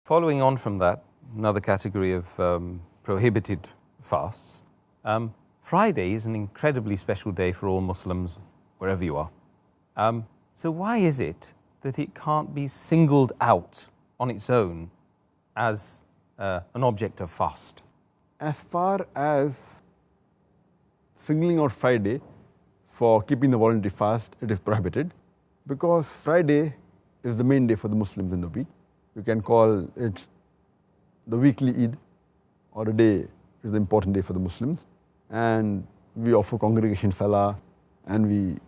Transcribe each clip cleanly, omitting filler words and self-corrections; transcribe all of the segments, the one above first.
Following on from that, another category of prohibited fasts, Friday is an incredibly special day for all Muslims, wherever you are. So why is it that it can't be singled out on its own as an object of fast? As far as singling out Friday for keeping the voluntary fast, it is prohibited because Friday is the main day for the Muslims in the week. You can call it the weekly Eid, or a day is the important day for the Muslims. And we offer congregation salah, and we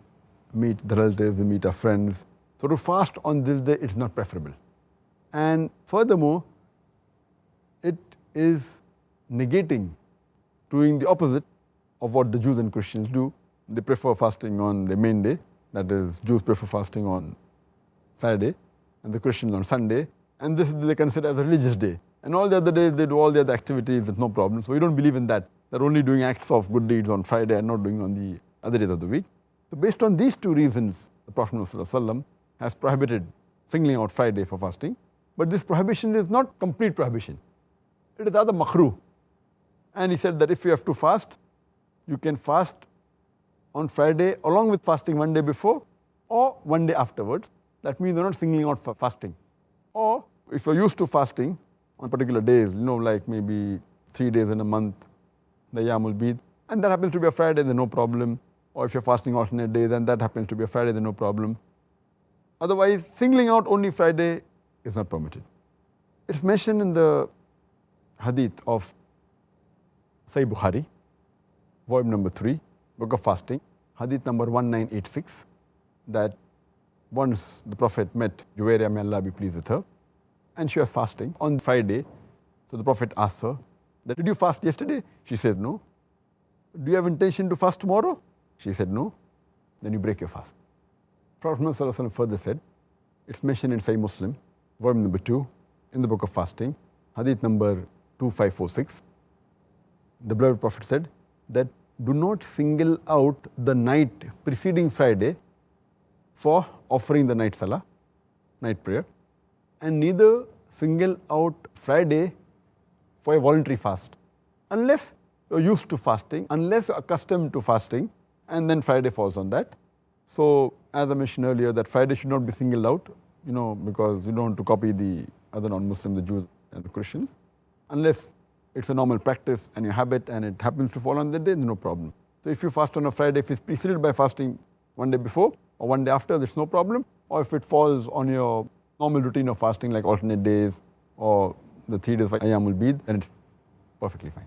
meet the relatives, we meet our friends. So to fast on this day, it's not preferable. And furthermore, it is negating, doing the opposite of what the Jews and Christians do. They prefer fasting on the main day, that is, Jews prefer fasting on Saturday, and the Christians on Sunday. And this they consider as a religious day. And all the other days, they do all the other activities, there's no problem. So we don't believe in that. They're only doing acts of good deeds on Friday and not doing on the other days of the week. So based on these two reasons, the Prophet ﷺ has prohibited singling out Friday for fasting. But this prohibition is not complete prohibition. It is rather makruh. And he said that if you have to fast, you can fast on Friday along with fasting one day before or one day afterwards. That means you're not singling out for fasting. Or if you're used to fasting on particular days, like maybe 3 days in a month, the Yamul Bid, and that happens to be a Friday, then no problem. Or if you're fasting alternate days, then that happens to be a Friday, then no problem. Otherwise, singling out only Friday is not permitted. It's mentioned in the hadith of Sahih Bukhari, volume number 3, book of fasting, hadith number 1986, that once the Prophet met Juwairiyah, may Allah be pleased with her, and she was fasting on Friday. So the Prophet asked her, did you fast yesterday? She said, no. Do you have intention to fast tomorrow? She said, no. Then you break your fast. Prophet ﷺ further said, it's mentioned in Sahih Muslim, volume number 2, in the book of fasting, hadith number 2546. The beloved Prophet said that do not single out the night preceding Friday for offering the night salah, night prayer, and neither single out Friday for a voluntary fast, unless you're used to fasting, unless you're accustomed to fasting, and then Friday falls on that. So, as I mentioned earlier, that Friday should not be singled out, because you don't want to copy the other non-Muslims, the Jews and the Christians, unless it's a normal practice and your habit and it happens to fall on that day, no problem. So if you fast on a Friday, if it's preceded by fasting one day before or one day after, there's no problem. Or if it falls on your normal routine of fasting, like alternate days or the 3 days like Ayyamul Bid, then it's perfectly fine.